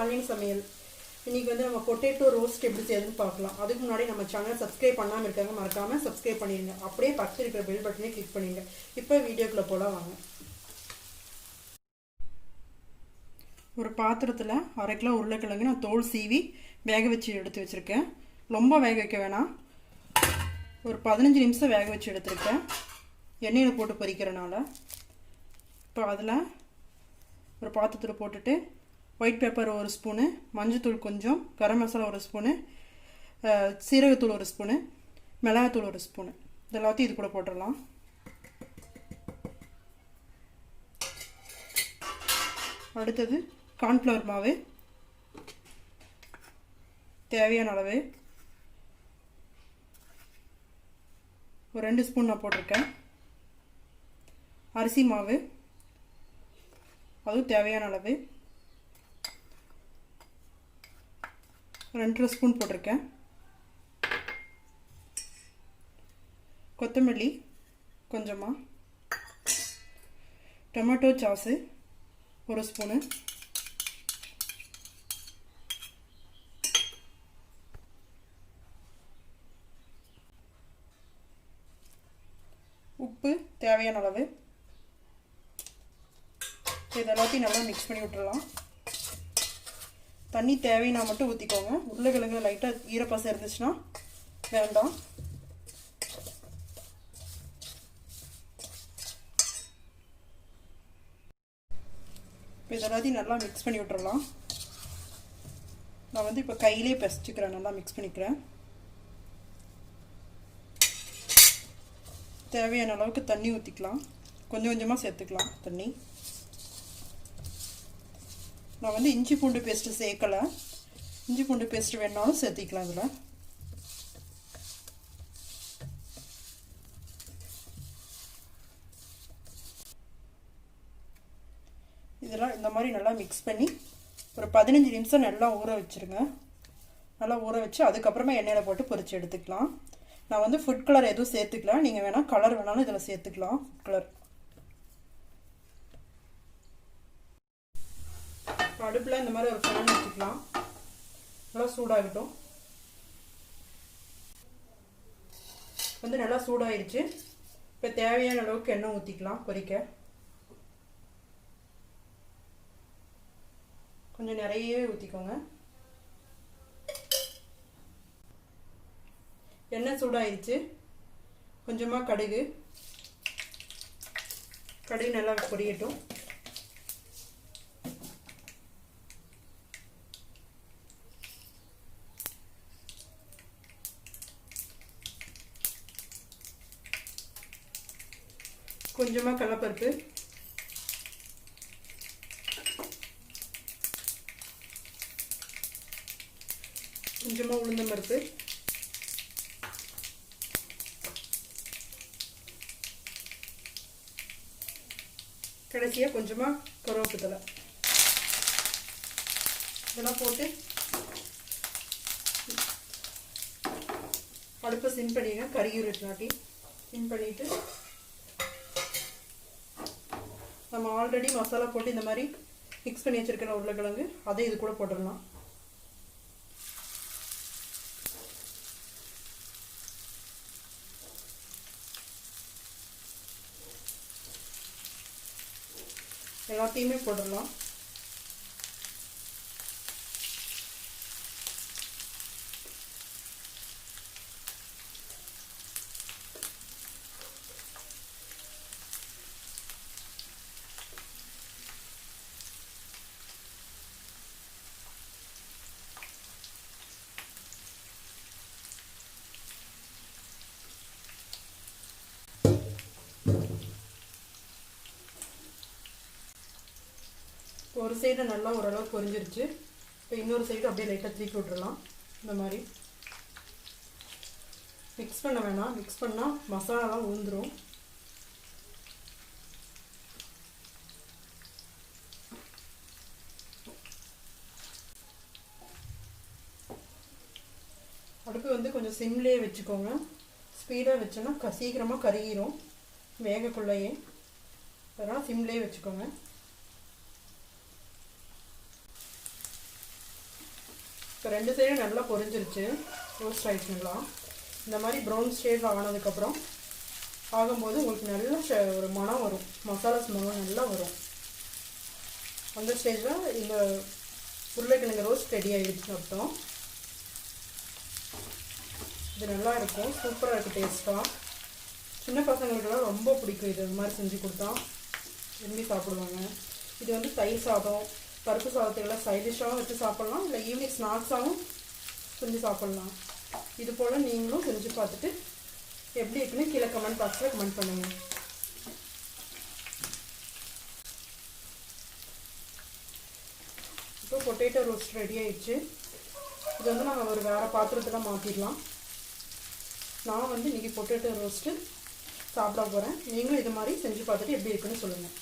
மாலினி சமையல். இன்னைக்கு வந்து நம்ம பொட்டேட்டோ ரோஸ்ட் எப்படி செய்யறதுன்னு பார்க்கலாம். அதுக்கு முன்னாடி நம்ம சேனல் சப்ஸ்கிரைப் பண்ணாமல் இருக்காங்க, மறக்காம சப்ஸ்கிரைப் பண்ணிடுங்க. அப்படியே பக்கத்தில் இருக்கிற பெல் பட்டனை கிளிக் பண்ணிடுங்க. இப்போ வீடியோக்குள்ள போலாம் வாங்க. ஒரு பாத்திரத்தில் 1/2 கிலோ உருளைக்கிழங்கு நான் தோல் சீவி வேக வச்சு எடுத்து வச்சுருக்கேன். ரொம்ப வேக வைக்க வேணாம், ஒரு 15 நிமிஷம் வேக வச்சு எடுத்துருக்கேன் எண்ணெயில் போட்டு பொரிக்கிறனால. இப்போ அதில் ஒரு பாத்திரத்தில் போட்டுட்டு ஒயிட் பெப்பர் 1 ஸ்பூனு, மஞ்சத்தூள் கொஞ்சம், கரம் மசாலா 1 ஸ்பூனு, சீரகத்தூள் 1 ஸ்பூனு, மிளகாத்தூள் 1 ஸ்பூனு, இது எல்லாத்தையும் இது கூட போட்டுடலாம். அடுத்தது கார்ன்ஃப்ளவர் மாவு தேவையான அளவு ஒரு 2 ஸ்பூன் நான் போட்டிருக்கேன். அரிசி மாவு அதுவும் தேவையான அளவு 2 ஸ்பூன் போட்டிருக்கேன். கொத்தமல்லி கொஞ்சமாக, டொமேட்டோ சாஸு 1 ஸ்பூனு, உப்பு தேவையான அளவு. இது எல்லாத்தையும் நல்லா மிக்ஸ் பண்ணி விட்டுடலாம். தண்ணி தேவைன்னா மட்டும் ஊற்றிக்கோங்க. உருளைக்கிழங்கு லைட்டாக ஈரப்பசை இருந்துச்சுன்னா வேண்டாம். இப்போ இதெல்லாத்தையும் நல்லா மிக்ஸ் பண்ணி விட்டுறலாம். நான் வந்து இப்போ கையிலே பிசைச்சிக்கிறேன், நல்லா மிக்ஸ் பண்ணிக்கிறேன். தேவையான அளவுக்கு தண்ணி ஊற்றிக்கலாம், கொஞ்சம் கொஞ்சமாக சேர்த்துக்கலாம் தண்ணி. நான் வந்து இஞ்சி பூண்டு பேஸ்ட்டு சேர்க்கலை, இஞ்சி பூண்டு பேஸ்ட்டு வேணாலும் சேர்த்திக்கலாம். இதில் இதெல்லாம் இந்த மாதிரி நல்லா மிக்ஸ் பண்ணி ஒரு 15 நிமிஷம் நல்லா ஊற வச்சுருங்க. நல்லா ஊற வச்சு அதுக்கப்புறமா எண்ணெயில் போட்டு பொரிச்சு எடுத்துக்கலாம். நான் வந்து ஃபுட் கலர் எதுவும் சேர்த்துக்கலாம், நீங்கள் வேணால் கலர் வேணாலும் இதில் சேர்த்துக்கலாம். ஃபுட் கலர் அடுப்பில் இந்த மாதிரி ஒரு ஃபேன் வச்சுக்கலாம், நல்லா சூடாகட்டும். வந்து நல்லா சூடாகிடுச்சு. இப்போ தேவையான அளவுக்கு எண்ணெய் ஊற்றிக்கலாம். பொரிக்க கொஞ்சம் நிறையவே ஊற்றிக்கோங்க. எண்ணெய் சூடாகிடுச்சு. கொஞ்சமாக கடுகு நல்லா பொரியட்டும். கொஞ்சமாக கடலைப்பருப்பு, கொஞ்சமாக உளுந்தம்பருப்பு, கடைசியாக கொஞ்சமாக கருவேப்பிலை இதெல்லாம் போட்டு அடுப்பை சிம் பண்ணிடுங்க. கறியுருட்டி சிம் பண்ணிவிட்டு நம்ம ஆல்ரெடி மசாலா போட்டு இந்த மாதிரி மிக்ஸ் பண்ணி வச்சுருக்கிற உருளைக்கிழங்கு அதை இது கூட போட்டுடலாம். எல்லாத்தையுமே போட்டுடலாம். ஒரு சைடு நல்லா ஓரளவு பொரிஞ்சிருச்சு. இப்போ இன்னொரு சைடு அப்படியே லைட்டாக தூக்கி விட்டுறலாம். இந்த மாதிரி மிக்ஸ் பண்ண வேணாம், மிக்ஸ் பண்ணால் மசாலாலாம் ஊந்துடும். அடுப்பு வந்து கொஞ்சம் சிம்லேயே வச்சுக்கோங்க. ஸ்பீடாக வச்சோன்னா சீக்கிரமாக கருகிரும் வேகக்குள்ளேயே. அதனால் சிம்லேயே வச்சுக்கோங்க. இப்போ 2 சைடும் நல்லா பொரிஞ்சிருச்சு, ரோஸ்ட் ஆகிடுச்சு. நல்லா இந்த மாதிரி ப்ரௌன் ஷேட் ஆனதுக்கப்புறம் ஆகும்போது உங்களுக்கு நல்ல ஒரு மனம் வரும், மசாலா ஸ்மெல் நல்லா வரும். அந்த ஸ்டேஜில் இந்த உருளைக்கிழங்கு ரோஸ்ட் ரெடி ஆகிடுச்சு அப்புறம். இது நல்லா இருக்கும், சூப்பராக இருக்குது டேஸ்ட்டாக. சின்ன பசங்களுக்கெல்லாம் ரொம்ப பிடிக்கும், இது மாதிரி செஞ்சு கொடுத்தா விரும்பி சாப்பிடுவாங்க. இது வந்து தயிர் சாதம், பருப்பு சாதத்துக்கெல்லாம் சைட் டிஷ்ஷாகவும் வச்சு சாப்பிட்லாம், இல்லை ஈவினிங் ஸ்நாக்ஸாகவும் செஞ்சு சாப்பிட்லாம். இது போல் நீங்களும் செஞ்சு பார்த்துட்டு எப்படி இருக்குன்னு கீழே கமெண்ட் பாக்ஸில் கமெண்ட் பண்ணுங்கள். இப்போ பொட்டேட்டோ ரோஸ்ட் ரெடி ஆயிடுச்சு. இது வந்து நாங்கள் ஒரு வேறு பாத்திரத்தில் மாற்றிடலாம். நான் வந்து இன்றைக்கி பொட்டேட்டோ ரோஸ்ட்டு சாப்பிட போகிறேன். நீங்களும் இது மாதிரி செஞ்சு பார்த்துட்டு எப்படி இருக்குன்னு சொல்லுங்கள்.